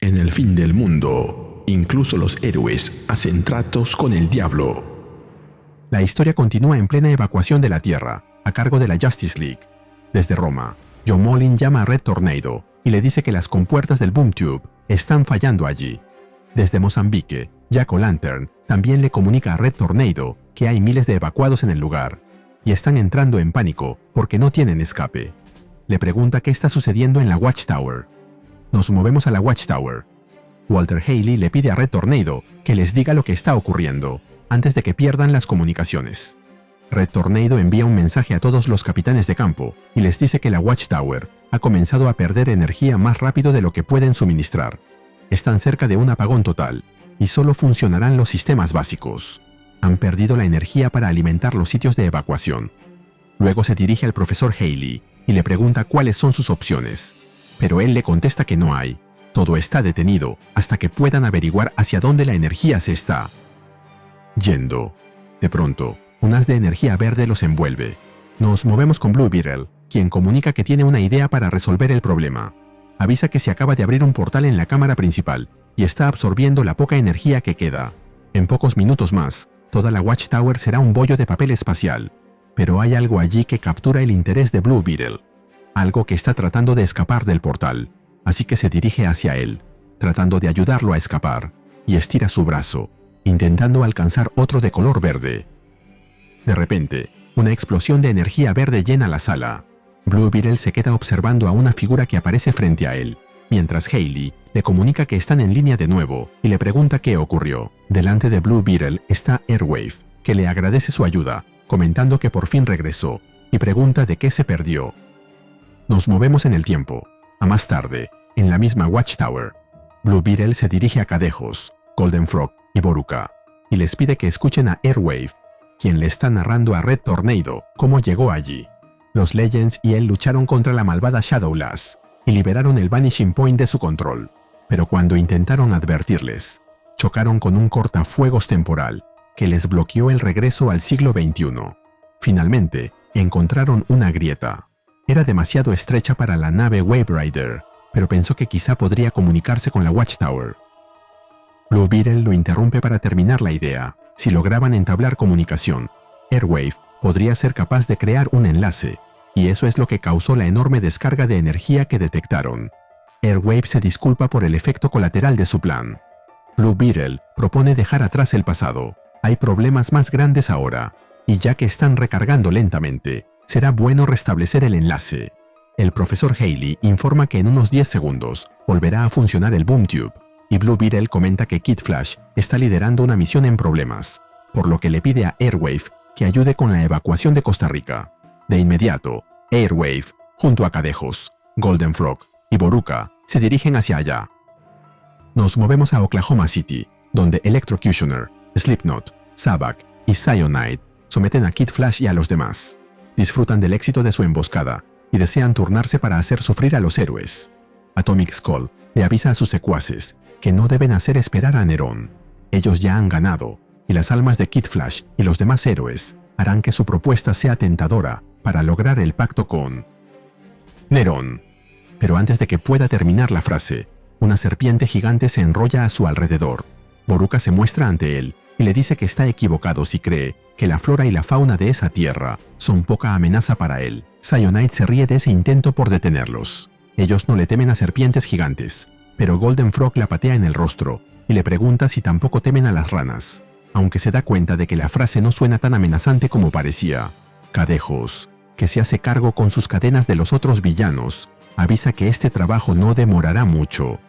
En el fin del mundo, incluso los héroes hacen tratos con el diablo. La historia continúa en plena evacuación de la Tierra, a cargo de la Justice League. Desde Roma, John Molin llama a Red Tornado y le dice que las compuertas del Boom Tube están fallando allí. Desde Mozambique, Jack O'Lantern también le comunica a Red Tornado que hay miles de evacuados en el lugar y están entrando en pánico porque no tienen escape. Le pregunta qué está sucediendo en la Watchtower. Nos movemos a la Watchtower. Walter Haley le pide a Red Tornado que les diga lo que está ocurriendo antes de que pierdan las comunicaciones. Red Tornado envía un mensaje a todos los capitanes de campo y les dice que la Watchtower ha comenzado a perder energía más rápido de lo que pueden suministrar. Están cerca de un apagón total y solo funcionarán los sistemas básicos. Han perdido la energía para alimentar los sitios de evacuación. Luego se dirige al profesor Haley y le pregunta cuáles son sus opciones, pero él le contesta que no hay. Todo está detenido hasta que puedan averiguar hacia dónde la energía se está yendo. De pronto, un haz de energía verde los envuelve. Nos movemos con Blue Beetle, quien comunica que tiene una idea para resolver el problema. Avisa que se acaba de abrir un portal en la cámara principal y está absorbiendo la poca energía que queda. En pocos minutos más, toda la Watchtower será un bollo de papel espacial. Pero hay algo allí que captura el interés de Blue Beetle. Algo que está tratando de escapar del portal, así que se dirige hacia él, tratando de ayudarlo a escapar, y estira su brazo, intentando alcanzar otro de color verde. De repente, una explosión de energía verde llena la sala. Blue Beetle se queda observando a una figura que aparece frente a él, mientras Haley le comunica que están en línea de nuevo y le pregunta qué ocurrió. Delante de Blue Beetle está Airwave, que le agradece su ayuda, comentando que por fin regresó, y pregunta de qué se perdió. Nos movemos en el tiempo. A más tarde, en la misma Watchtower, Blue Beetle se dirige a Cadejos, Golden Frog y Boruca, y les pide que escuchen a Airwave, quien le está narrando a Red Tornado cómo llegó allí. Los Legends y él lucharon contra la malvada Shadowlass y liberaron el Vanishing Point de su control, pero cuando intentaron advertirles, chocaron con un cortafuegos temporal que les bloqueó el regreso al siglo XXI. Finalmente, encontraron una grieta. Era demasiado estrecha para la nave Wave Rider, pero pensó que quizá podría comunicarse con la Watchtower. Blue Beetle lo interrumpe para terminar la idea. Si lograban entablar comunicación, Airwave podría ser capaz de crear un enlace, y eso es lo que causó la enorme descarga de energía que detectaron. Airwave se disculpa por el efecto colateral de su plan. Blue Beetle propone dejar atrás el pasado. Hay problemas más grandes ahora, y ya que están recargando lentamente, será bueno restablecer el enlace. El profesor Haley informa que en unos 10 segundos volverá a funcionar el Boom Tube, y Blue Beetle comenta que Kid Flash está liderando una misión en problemas, por lo que le pide a Airwave que ayude con la evacuación de Costa Rica. De inmediato, Airwave, junto a Cadejos, Golden Frog y Boruca, se dirigen hacia allá. Nos movemos a Oklahoma City, donde Electrocutioner, Slipknot, Sabbath y Cyanide someten a Kid Flash y a los demás. Disfrutan del éxito de su emboscada y desean turnarse para hacer sufrir a los héroes. Atomic Skull le avisa a sus secuaces que no deben hacer esperar a Neron. Ellos ya han ganado, y las almas de Kid Flash y los demás héroes harán que su propuesta sea tentadora para lograr el pacto con Neron. Pero antes de que pueda terminar la frase, una serpiente gigante se enrolla a su alrededor. Boruca se muestra ante él y le dice que está equivocado si cree que la flora y la fauna de esa tierra son poca amenaza para él. Cyanide se ríe de ese intento por detenerlos. Ellos no le temen a serpientes gigantes, pero Golden Frog la patea en el rostro y le pregunta si tampoco temen a las ranas, aunque se da cuenta de que la frase no suena tan amenazante como parecía. Cadejos, que se hace cargo con sus cadenas de los otros villanos, avisa que este trabajo no demorará mucho.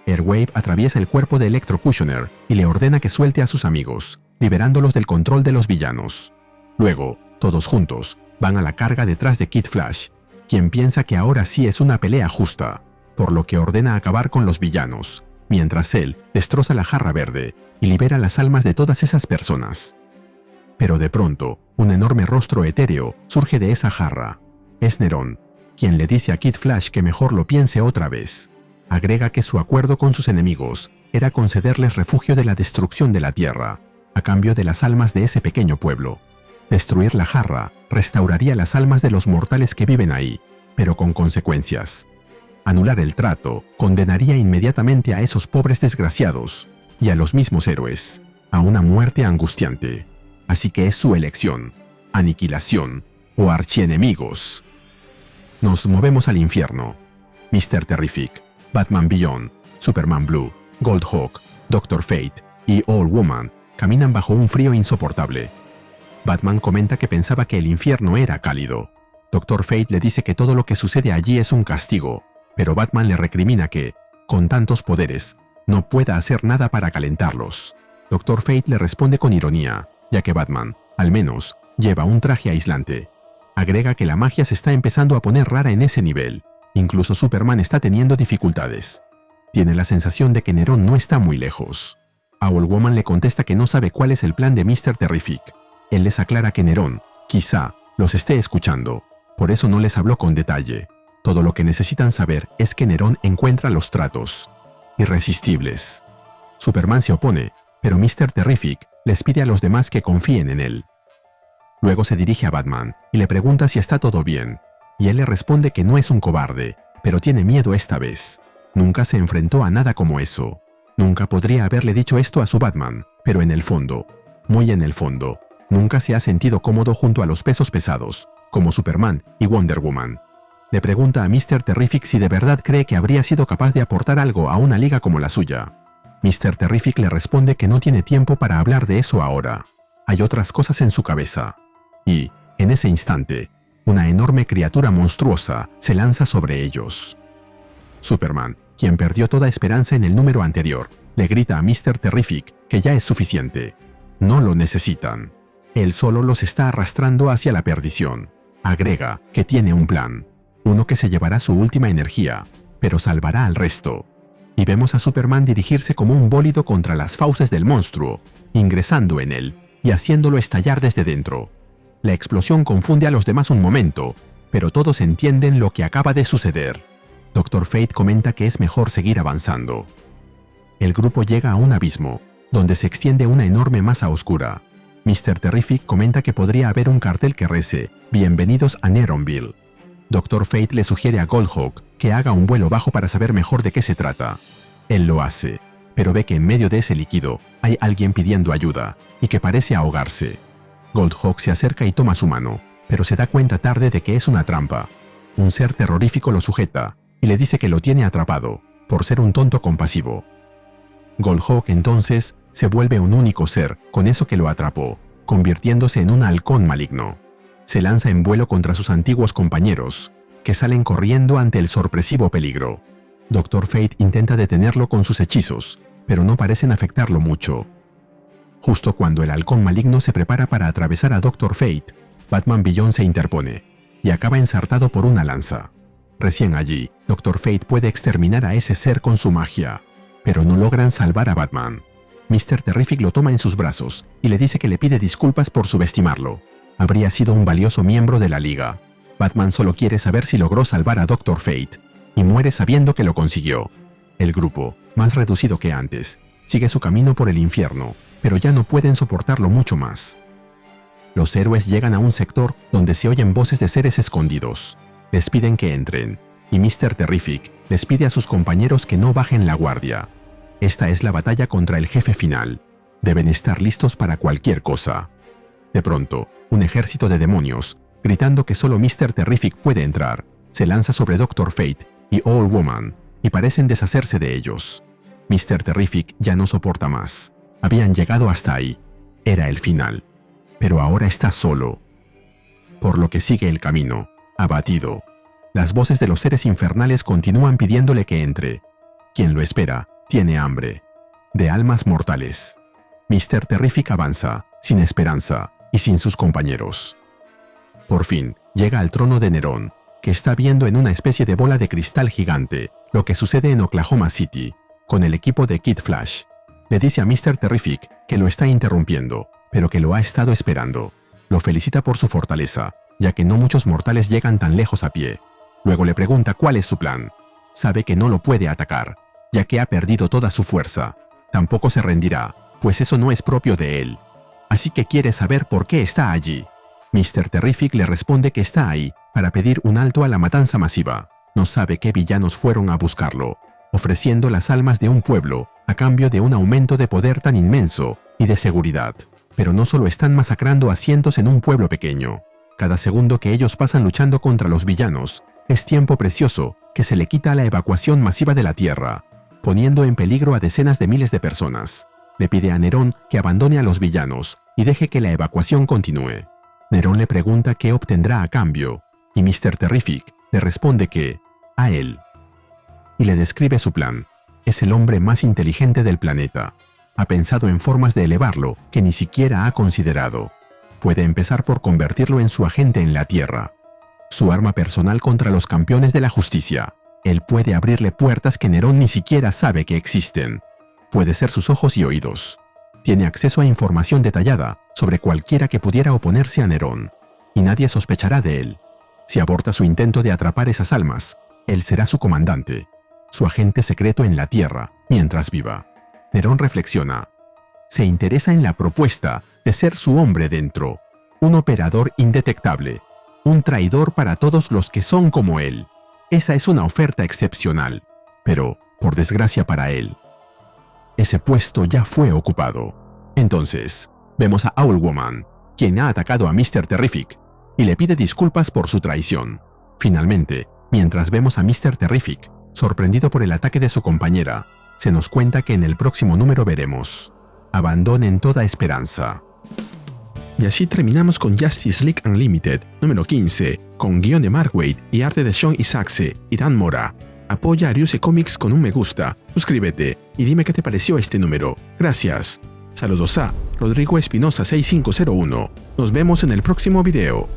Airwave atraviesa el cuerpo de Electrocutioner y le ordena que suelte a sus amigos, liberándolos del control de los villanos. Luego, todos juntos, van a la carga detrás de Kid Flash, quien piensa que ahora sí es una pelea justa, por lo que ordena acabar con los villanos, mientras él destroza la jarra verde y libera las almas de todas esas personas. Pero de pronto, un enorme rostro etéreo surge de esa jarra. Es Neron, quien le dice a Kid Flash que mejor lo piense otra vez. Agrega que su acuerdo con sus enemigos era concederles refugio de la destrucción de la Tierra, a cambio de las almas de ese pequeño pueblo. Destruir la jarra restauraría las almas de los mortales que viven ahí, pero con consecuencias. Anular el trato condenaría inmediatamente a esos pobres desgraciados y a los mismos héroes a una muerte angustiante. Así que es su elección: aniquilación o archienemigos. Nos movemos al infierno. Mr. Terrific, Batman Beyond, Superman Blue, Goldhawk, Dr. Fate y All Woman caminan bajo un frío insoportable. Batman comenta que pensaba que el infierno era cálido. Dr. Fate le dice que todo lo que sucede allí es un castigo, pero Batman le recrimina que, con tantos poderes, no pueda hacer nada para calentarlos. Dr. Fate le responde con ironía, ya que Batman, al menos, lleva un traje aislante. Agrega que la magia se está empezando a poner rara en ese nivel. Incluso Superman está teniendo dificultades. Tiene la sensación de que Nerón no está muy lejos. Owlwoman le contesta que no sabe cuál es el plan de Mr. Terrific. Él les aclara que Nerón, quizá, los esté escuchando. Por eso no les habló con detalle. Todo lo que necesitan saber es que Nerón encuentra los tratos irresistibles. Superman se opone, pero Mr. Terrific les pide a los demás que confíen en él. Luego se dirige a Batman y le pregunta si está todo bien, y él le responde que no es un cobarde, pero tiene miedo esta vez. Nunca se enfrentó a nada como eso. Nunca podría haberle dicho esto a su Batman, pero en el fondo, muy en el fondo, nunca se ha sentido cómodo junto a los pesos pesados, como Superman y Wonder Woman. Le pregunta a Mr. Terrific si de verdad cree que habría sido capaz de aportar algo a una liga como la suya. Mr. Terrific le responde que no tiene tiempo para hablar de eso ahora. Hay otras cosas en su cabeza. Y, en ese instante, una enorme criatura monstruosa se lanza sobre ellos. Superman, quien perdió toda esperanza en el número anterior, le grita a Mr. Terrific que ya es suficiente. No lo necesitan. Él solo los está arrastrando hacia la perdición. Agrega que tiene un plan. Uno que se llevará su última energía, pero salvará al resto. Y vemos a Superman dirigirse como un bólido contra las fauces del monstruo, ingresando en él y haciéndolo estallar desde dentro. La explosión confunde a los demás un momento, pero todos entienden lo que acaba de suceder. Dr. Fate comenta que es mejor seguir avanzando. El grupo llega a un abismo, donde se extiende una enorme masa oscura. Mr. Terrific comenta que podría haber un cartel que rece: "Bienvenidos a Neronville". Dr. Fate le sugiere a Goldhawk que haga un vuelo bajo para saber mejor de qué se trata. Él lo hace, pero ve que en medio de ese líquido hay alguien pidiendo ayuda y que parece ahogarse. Goldhawk se acerca y toma su mano, pero se da cuenta tarde de que es una trampa. Un ser terrorífico lo sujeta y le dice que lo tiene atrapado, por ser un tonto compasivo. Goldhawk entonces se vuelve un único ser con eso que lo atrapó, convirtiéndose en un halcón maligno. Se lanza en vuelo contra sus antiguos compañeros, que salen corriendo ante el sorpresivo peligro. Dr. Fate intenta detenerlo con sus hechizos, pero no parecen afectarlo mucho. Justo cuando el halcón maligno se prepara para atravesar a Dr. Fate, Batman Beyond se interpone y acaba ensartado por una lanza. Recién allí, Dr. Fate puede exterminar a ese ser con su magia, pero no logran salvar a Batman. Mr. Terrific lo toma en sus brazos y le dice que le pide disculpas por subestimarlo. Habría sido un valioso miembro de la Liga. Batman solo quiere saber si logró salvar a Dr. Fate, y muere sabiendo que lo consiguió. El grupo, más reducido que antes, sigue su camino por el infierno, pero ya no pueden soportarlo mucho más. Los héroes llegan a un sector donde se oyen voces de seres escondidos. Les piden que entren, y Mr. Terrific les pide a sus compañeros que no bajen la guardia. Esta es la batalla contra el jefe final. Deben estar listos para cualquier cosa. De pronto, un ejército de demonios, gritando que solo Mr. Terrific puede entrar, se lanza sobre Dr. Fate y All Woman, y parecen deshacerse de ellos. Mr. Terrific ya no soporta más. Habían llegado hasta ahí. Era el final. Pero ahora está solo. Por lo que sigue el camino, abatido. Las voces de los seres infernales continúan pidiéndole que entre. Quien lo espera, tiene hambre. De almas mortales. Mr. Terrific avanza, sin esperanza y sin sus compañeros. Por fin, llega al trono de Nerón, que está viendo en una especie de bola de cristal gigante lo que sucede en Oklahoma City, con el equipo de Kid Flash. Le dice a Mr. Terrific que lo está interrumpiendo, pero que lo ha estado esperando. Lo felicita por su fortaleza, ya que no muchos mortales llegan tan lejos a pie. Luego le pregunta cuál es su plan. Sabe que no lo puede atacar, ya que ha perdido toda su fuerza. Tampoco se rendirá, pues eso no es propio de él. Así que quiere saber por qué está allí. Mr. Terrific le responde que está ahí para pedir un alto a la matanza masiva. No sabe qué villanos fueron a buscarlo, ofreciendo las almas de un pueblo a cambio de un aumento de poder tan inmenso y de seguridad. Pero no solo están masacrando a cientos en un pueblo pequeño. Cada segundo que ellos pasan luchando contra los villanos es tiempo precioso que se le quita a la evacuación masiva de la Tierra, poniendo en peligro a decenas de miles de personas. Le pide a Nerón que abandone a los villanos y deje que la evacuación continúe. Nerón le pregunta qué obtendrá a cambio, y Mr. Terrific le responde que a él. Y le describe su plan. Es el hombre más inteligente del planeta. Ha pensado en formas de elevarlo que ni siquiera ha considerado. Puede empezar por convertirlo en su agente en la Tierra, su arma personal contra los campeones de la justicia. Él puede abrirle puertas que Nerón ni siquiera sabe que existen. Puede ser sus ojos y oídos. Tiene acceso a información detallada sobre cualquiera que pudiera oponerse a Nerón, y nadie sospechará de él. Si aborta su intento de atrapar esas almas, él será su comandante, su agente secreto en la Tierra, mientras viva. Nerón reflexiona. Se interesa en la propuesta de ser su hombre dentro, un operador indetectable, un traidor para todos los que son como él. Esa es una oferta excepcional, pero, por desgracia para él, ese puesto ya fue ocupado. Entonces, vemos a Owlwoman, quien ha atacado a Mr. Terrific, y le pide disculpas por su traición. Finalmente, mientras vemos a Mr. Terrific, sorprendido por el ataque de su compañera, se nos cuenta que en el próximo número veremos: abandonen toda esperanza. Y así terminamos con Justice League Unlimited, número 15, con guión de Mark Waid y arte de Sean Isaacs y Dan Mora. Apoya a Ryuse Comics con un me gusta, suscríbete y dime qué te pareció este número. Gracias. Saludos a Rodrigo Espinosa 6501. Nos vemos en el próximo video.